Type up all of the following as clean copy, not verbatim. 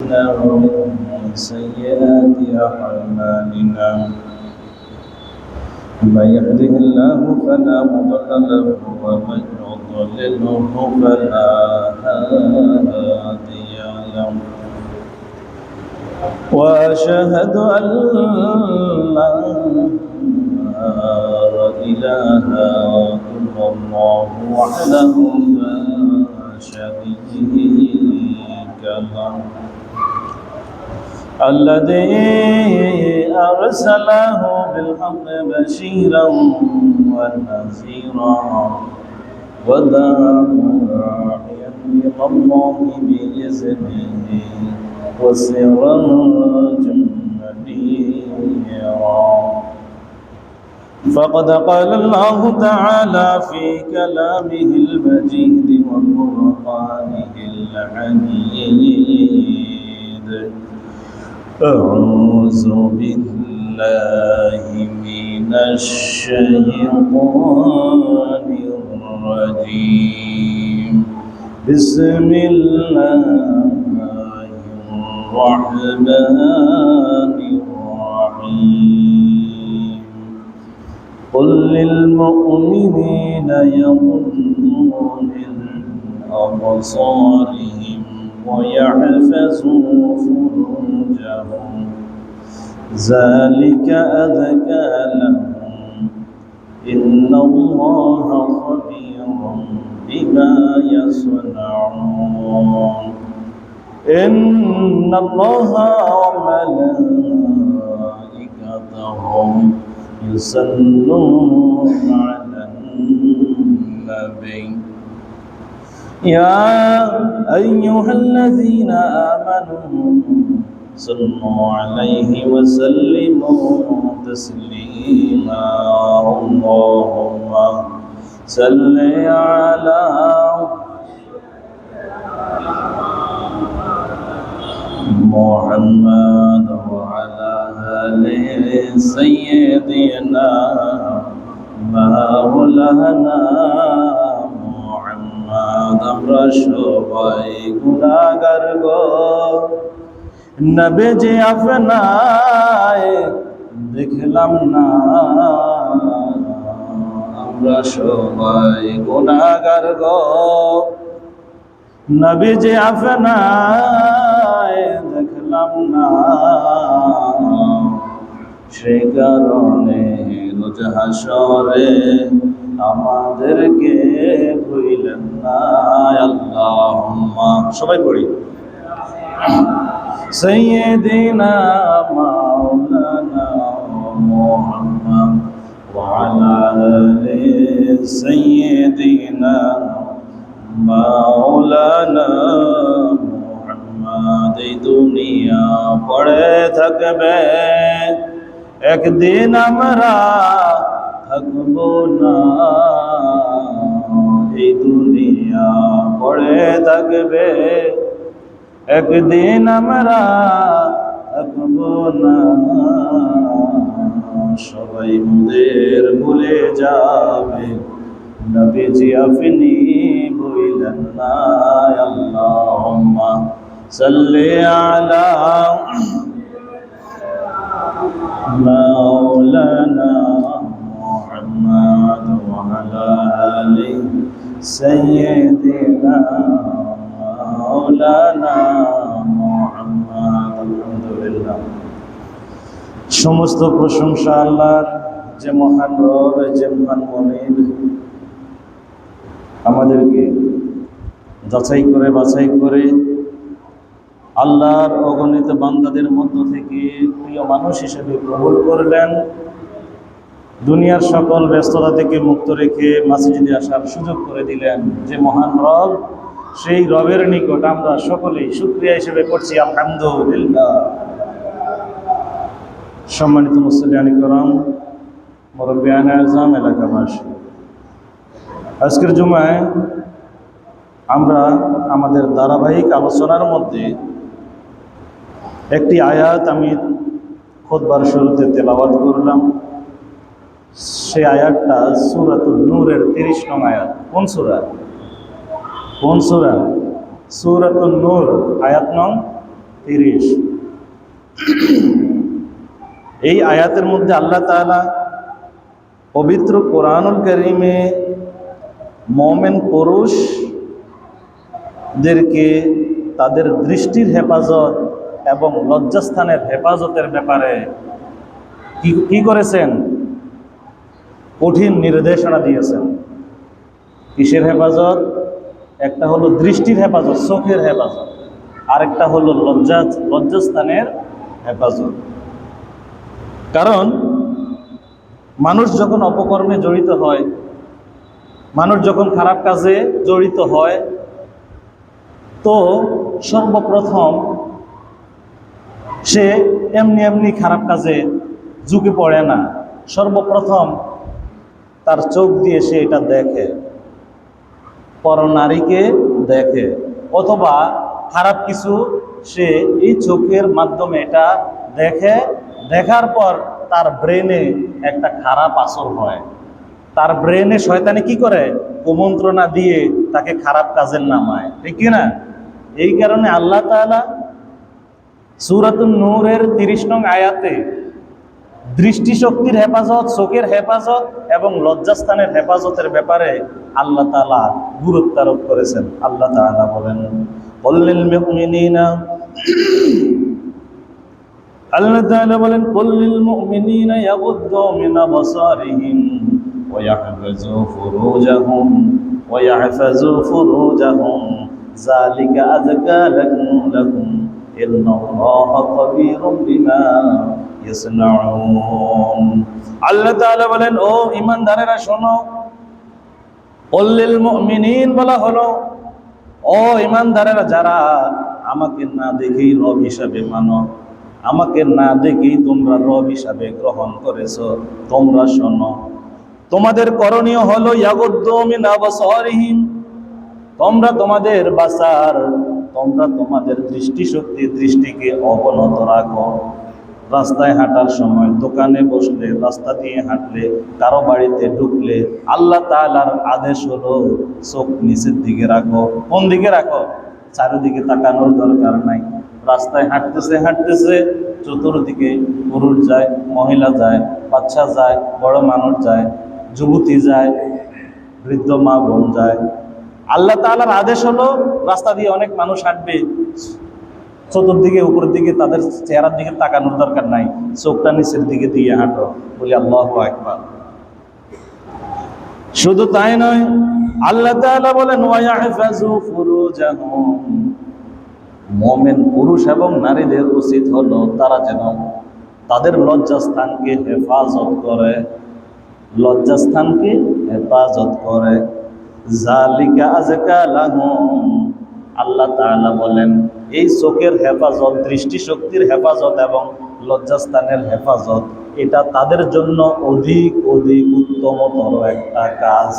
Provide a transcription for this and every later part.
ومن سيئات أعمالنا من يهده الله فلا مضل له ومن يضلله فلا هادي له وأشهد أن لا إله إلا الله وحده لا شريك له الذي أرسله بالحق بشيرا ونذيرا وداعيا إلى الله بإذنه وسراجا منيرا فقد قال الله تعالى في كلامه المجيد وقرآنه الحميد أعوذ بالله من الشيطان الرجيم بسم الله الرحمن الرحيم قل للمؤمنين يغضوا من أبصارهم ويحفظوا فروجهم ذلك أزكى لهم إن الله خبير بما يصنعون إن الله وملائكته يصلون على النبي يا أيها الذين آمنوا صلوا عليه وسلموا تسليما اللهم صل على محمد وعلى آل سيدنا مولانا محمد আমরা সবাই গুনাহগার গো নবীজি আপনায় দেখলাম না আমরা সবাই গুনাহগার গো নবীজি আপনায় দেখলাম না সে কারণে রোজ হাসরে আমাদেরকে ভুলেন না আল্লাহুম্মা সবাই পড়ি সাইয়্যিদিনা মাওলানা মুহাম্মদ ওয়া আলা আলি সাইয়্যিদিনা মাওলানা মুহাম্মদ এই দুনিয়া পড়ে থাকবে একদিন আমরা থাকবো না এই দুনিয়া পড়ে থাকবে একদিন আমরা থাকবো না সবাই মোদের ভুলে যাবে নবীজি আপনি ভুলেন না আল্লাহুম্মা সাল্লি আলা মাওলানা মুহাম্মদ ওয়া আলা আলি সাইয়্যিদিনা মাওলানা মুহাম্মদ আলহামদুলিল্লাহ সমস্ত প্রশংসা আল্লাহর যে মহান রব যে মহান মনিব আমাদেরকে যাচাই করে বাছাই করে আল্লাহর অগণিত বান্দাদের মধ্য থেকে প্রিয় মানুষ হিসেবে কবুল করলেন দুনিয়ার সকল ব্যস্ততা থেকে মুক্ত রেখে মসজিদে আসার সুযোগ করে দিলেন যে মহান রব সেই রবের নিকট আমরা সকলেই শুকরিয়া হিসেবে করছি আলহামদুলিল্লাহ সম্মানিত মুসল্লিয়ান কিরাম মুরব্বিয়ান আযম এলাকাবাসী আজকের জুমায় আমরা আমাদের ধারাবাহিক আলোচনার মধ্যে একটি আয়াত আমি খুতবার শুরুতে তেলাওয়াত করলাম সেই আয়াতটা সূরাতুন নূরের 30 নং আয়াত কোন সূরা সূরাতুন নূর আয়াত নং 30। এই আয়াতের মধ্যে আল্লাহ তাআলা পবিত্র কোরআনুল কারীমে মুমিন পুরুষদেরকে তাদের দৃষ্টির হেফাজত এবং লজ্জাস্থানের হেফাজতের ব্যাপারে কি করেছেন? কঠিন নির্দেশনা দিয়েছেন। কিসের হেফাজত? একটা হলো দৃষ্টির হেফাজত, চোখের হেফাজত, আরেকটা হলো লজ্জাস্থানের হেফাজত। কারণ মানুষ যখন অপকর্মে জড়িত হয়, মানুষ যখন খারাপ কাজে জড়িত হয়, তো সর্বপ্রথম সে এমনি এমনি খারাপ কাজে ঝুঁকে পড়ে না। সর্বপ্রথম তার চোখ দিয়ে সে এটা দেখে, পরনারীকে দেখে, অথবা খারাপ কিছু সে এই চোখের মাধ্যমে এটা দেখে। দেখার পর তার ব্রেনে একটা খারাপ আসর হয়। তার ব্রেনে শয়তানি কি করে? কুমন্ত্রণা দিয়ে তাকে খারাপ কাজের নামায়, ঠিক কি না? এই কারণে আল্লাহ তাআলা সূরাতুন নূরের 30 নং আয়াতে দৃষ্টিশক্তির হেফাজত, চোখের হেফাজত এবং লজ্জাস্থানের হেফাজতের ব্যাপারে আল্লাহ তাআলা গুরুত্ব আরোপ করেছেন। আল্লাহ তাআলা বলেন, কুল্লিল মুমিনিনা, আল্লাহ তাআলা বলেন, কুল্লিল মুমিনিনা ইয়াগুদ্দু মিন আবসারিহিম ওয়া ইয়াহফাযু ফুরুজাহুম যালিকা আযকা লাকুম ইন্নাল্লাহা খাবীরুম বিমা ইয়াসনাউন। আল্লাহ তাআলা বলেন, ও ঈমানদারেরা শোনো। কুল্লিল মুমিনিন বলা হলো, ও ঈমানদারেরা যারা আমাকে না দেখেই রব হিসাবে মানো, আমাকে না দেখেই তোমরা রব হিসাবে গ্রহণ করেছো, তোমরা শোনো। তোমাদের করণীয় হলো ইয়াগুদ্দু মিন আবসারিহিম, তোমরা তোমাদের বাসার, তোমরা তোমাদের দৃষ্টিকে অবনত রাখো। রাস্তায় হাঁটার সময়, দোকানে বসলে, রাস্তা দিয়ে হাঁটলে, কারো বাড়িতে ঢুকলে আল্লাহ তাআলার আদেশ হলো চোখ নিচের দিকে রাখো। কোন দিকে রাখো? চারিদিকে তাকানোর দরকার নাই। রাস্তায় হাঁটতেছে চতুর্দিকে পুরুষ যায়, মহিলা যায়, বাচ্চা যায়, বড় মানুষ যায়, যুবতী যায়, বৃদ্ধ মা বোন যায়। আল্লাহ তাআলার আদেশ হলো রাস্তা দিয়ে অনেক মানুষ হাঁটবে, চতুর্দিকে উপরের দিকে তাদের চেহারার দিকে তাকানোর দরকার নাই, চোখটা নিচের দিকে দিয়ে হাঁটো। বলি আল্লাহু আকবার। শুধু তাই নয়, আল্লাহ তাআলা বলেন ওয়া ইয়াহফাযু ফুরুজাহুম, মুমিন পুরুষ এবং নারীদের উচিত হলো তারা যেন তাদের লজ্জাস্থানকে হেফাজত করে, লজ্জাস্থানকে হেফাজত করে। যালিকা আযকা লাহুম, আল্লাহ তাআলা বলেন এই চোখের হেফাজত, দৃষ্টিশক্তির হেফাজত এবং লজ্জাস্থানের হেফাজত, এটা তাদের জন্য অধিক উত্তমতর একটা কাজ।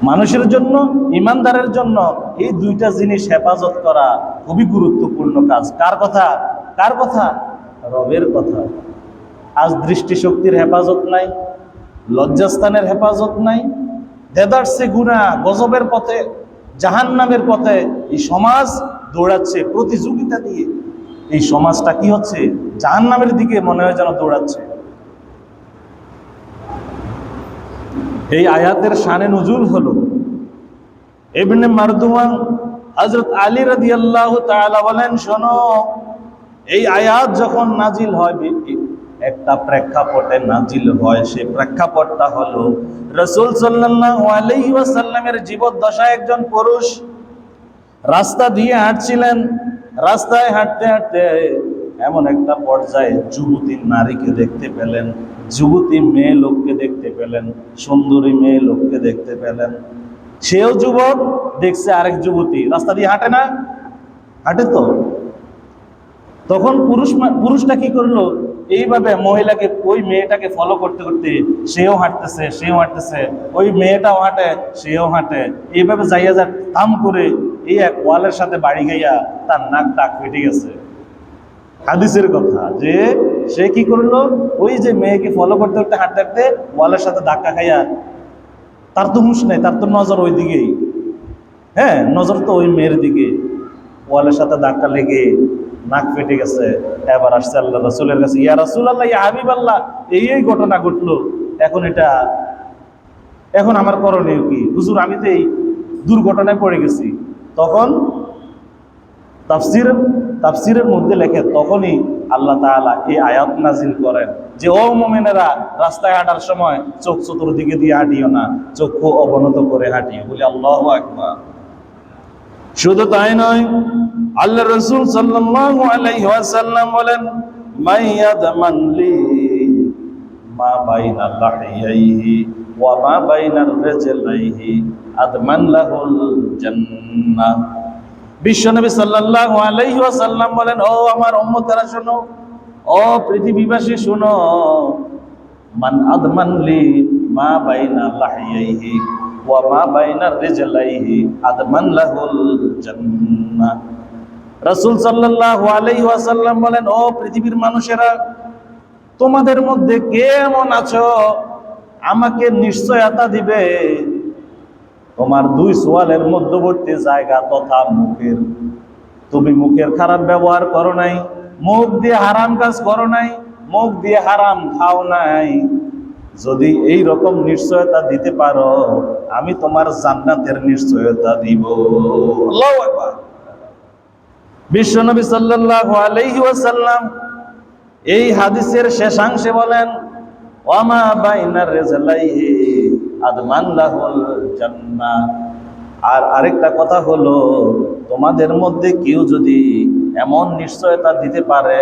মানুষের জন্য, ঈমানদারের জন্য এই দুইটা জিনিস হেফাজত করা খুবই গুরুত্বপূর্ণ কাজ। কার কথা? কার কথা? রবের কথা। আজ দৃষ্টিশক্তির হেফাজত নাই, লজ্জাস্থানের হেফাজত নাই, দেদারসে গুনাহ, গজবের পথে, জাহান্নামের পথে এই সমাজ দৌড়াচ্ছে প্রতিযোগিতা দিয়ে। এই সমাজটা কি হচ্ছে? জাহান্নামের দিকে মনে হয় যেন দৌড়াচ্ছে। এই আয়াতের শানে নুজুল হলো ইবনে মারদুয়ান হযরত আলী রাদিয়াল্লাহু তাআলা বলেন, শোনো, এই আয়াত যখন নাজিল হয় একটা প্রেক্ষাপটে নাজিল হয়। সেই প্রেক্ষাপটটা হলো রাসূল সাল্লাল্লাহু আলাইহি ওয়াসাল্লামের জীবদ্দশায় একজন পুরুষ রাস্তা দিয়ে হাঁটছিলেন। রাস্তায় হাঁটতে হাঁটতে এমন একটা পর্যায়ে যুবতী নারীকে দেখতে পেলেন, যুবতী মেয়ে লোককে দেখতে পেলেন, সুন্দরী মেয়ে লোককে দেখতে পেলেন। সেও যুবক, দেখছে আরেক যুবতী। রাস্তা দিয়ে হাঁটে না? হাঁটে তো। তখন পুরুষটা কি করলো? এইভাবে মহিলাকে, ওই মেয়েটাকে ফলো করতে করতে সেও হাঁটতেছে, ওই মেয়েটাও হাঁটে, সেও হাঁটে। এইভাবে যাইয়া যা থাম করে এই এক ওয়ালের সাথে বাড়ি গাইয়া তার নাক ডাক ফেটে গেছে। হাদিসের কথা যে সে কি করলো? ওই যে মেয়েকে ফলো করতে করতে হাঁটতে হাঁটতে ওয়ালের সাথে ধাক্কা খাইয়া, তার তো হুঁশ নেই, তার তো নজর ওই দিকেই, হ্যাঁ, নজর তো ওই মেয়ের দিকে। ওয়ালের সাথে ধাক্কা লেগে নাক ফেটে গেছে। এবার আসছে আল্লাহ রাসূলের কাছে, ইয়া রাসূলুল্লাহ, ইয়া হাবিবাল্লাহ, এই ঘটনা ঘটলো, এখন আমার করণীয় কি? হুজুর, আমি তো এই দুর্ঘটনায় পড়ে গেছি। তখন তাফসিরের মধ্যে লেখে, তখনই আল্লাহ তাআলা এই আয়াত নাজিল করেন যে, ও মুমিনেরা, রাস্তায় হাঁটার সময় চোখ চতুর্দিকে দিয়ে হাঁটিও না, চক্ষু অবনত করে হাঁটিও। বলি আল্লাহু আকবার। শুধু তাই নয়, আল্লাহ রাসূল সাল্লাল্লাহু আলাইহি ওয়াসাল্লাম বলেন, মাইয়াদমান লি মা বাইনা লাহিয়াইহি ওয়া মা বাইনার রিজলাইহি আদমান লাহুল জান্নাহ। বিশ্বনবী সাল্লাল্লাহু আলাইহি ওয়াসাল্লাম বলেন, ও আমার উম্মতেরা শোনো, ও পৃথিবীবাসী শোনো, মান আদমান লি মা বাইনা লাহিয়াইহি ওয়া মা বাইনা রিজলাইহি আদমান লাহুল জান্নাহ। রাসূল সাল্লাল্লাহু আলাইহি ওয়াসাল্লাম বলেন, ও পৃথিবীর মানুষেরা, তোমাদের মধ্যে কে এমন আছো আমাকে নিশ্চয়তা দিবে তোমার দুই সোয়ালের মধ্যবর্তী জায়গা তথা মুখের, তুমি মুখের খারাপ ব্যবহার করো নাই, মুখ দিয়ে হারাম কাজ করো নাই, মুখ দিয়ে হারাম খাও নাই, যদি এই রকম নিশ্চয়তা দিতে পারো, আমি তোমার জান্নাতের নিশ্চয়তা দিব। আল্লাহু আকবার। বিশ্বনবী সাল্লাল্লাহু আলাইহি ওয়াসাল্লাম এই হাদিসের শেষাংশে বলেন, ওয়ামা বাইনার রিজলাইহি আদমান লাহুল জান্নাহ। আর আরেকটা কথা হলো, তোমাদের মধ্যে কেউ যদি এমন নিশ্চয়তা দিতে পারে,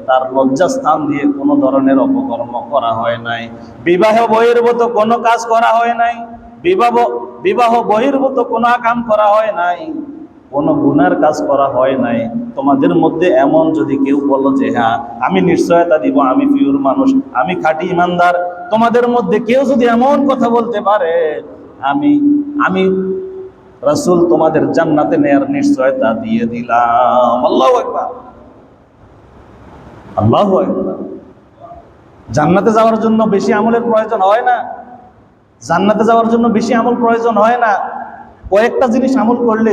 তার লজ্জাস্থান দিয়ে কোনো ধরনের অপকর্ম করা হয় নাই, বিবাহ বহির্ভূত কোনো কাজ করা হয় নাই, বিবাহ বহির্ভূত কোনো কাম করা হয় নাই, কোনো গুনার কাজ করা হয় নাই, তোমাদের মধ্যে এমন যদি কেউ বলো যে হ্যাঁ আমি নিশ্চয়তা দিব, আমি পিওর মানুষ, আমি খাঁটি ইমানদার, তোমাদের মধ্যে কেউ যদি এমন কথা বলতে পারে, আমি রাসূল তোমাদের জান্নাতে নেয়ার নিশ্চয়তা দিয়ে দিলাম। আল্লাহু আকবার, আল্লাহু আকবার। জান্নাতে যাওয়ার জন্য বেশি আমলের প্রয়োজন হয় না, জান্নাতে যাওয়ার জন্য বেশি আমল প্রয়োজন হয় না। কয়েকটা জিনিস আমল করলে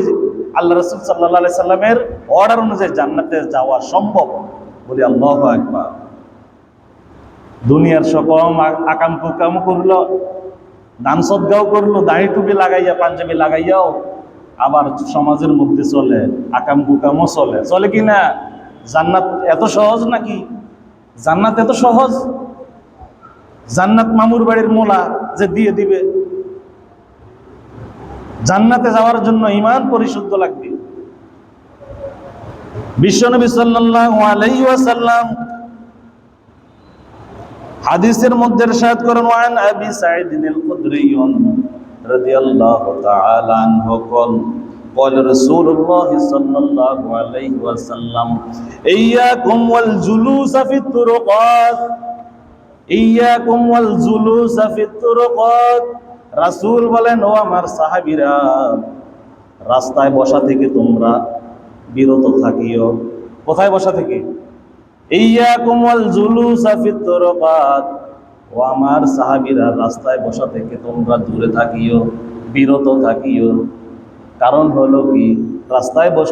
আল্লাহ রাসূল সাল্লাল্লাহু আলাইহি সাল্লামের অর্ডার অনুযায়ী জান্নাতে যাওয়া সম্ভব। বলি আল্লাহু আকবার। দুনিয়ার সকম আকাম কুকাম করলো, দান সদগাও করলো, দাড়ি টুপি লাগাইয়া পাঞ্জাবি লাগাইয়াও আবার সমাজের মধ্যে চলে, আকাম কুকামও চলে কি না? জান্নাত এত সহজ নাকি? জান্নাত এত সহজ? জান্নাত মামুর বাড়ির মোলা যে দিয়ে দিবে? জান্নাতে যাওয়ার জন্য ঈমান পরিশুদ্ধ লাগবে। বিশ্বনবী সাল্লাল্লাহু আলাইহি ওয়াসাল্লাম হাদিসের মধ্যে ইরশাদ করেন, ওয়ান আবি সাঈদ আল খুদরি রাদিয়াল্লাহু তাআলা আনহু قال رسول الله صلى الله عليه وسلم إياكم والجلوس في الطرقات إياكم والجلوس في الطرقات। রাসূল বলেন, ও আমার সাহাবীরা, রাস্তায় বসা থেকে তোমরা বিরত থাকিও। কোথায় বসা থেকে? ইয়াকুম ওয়াল জুলুসা ফিত তুরকাত। ও আমার সাহাবীরা, রাস্তায় বসা থেকে তোমরা দূরে থাকিও, বিরত থাকিও। কারণ হলো কি, রাস্তায় বসে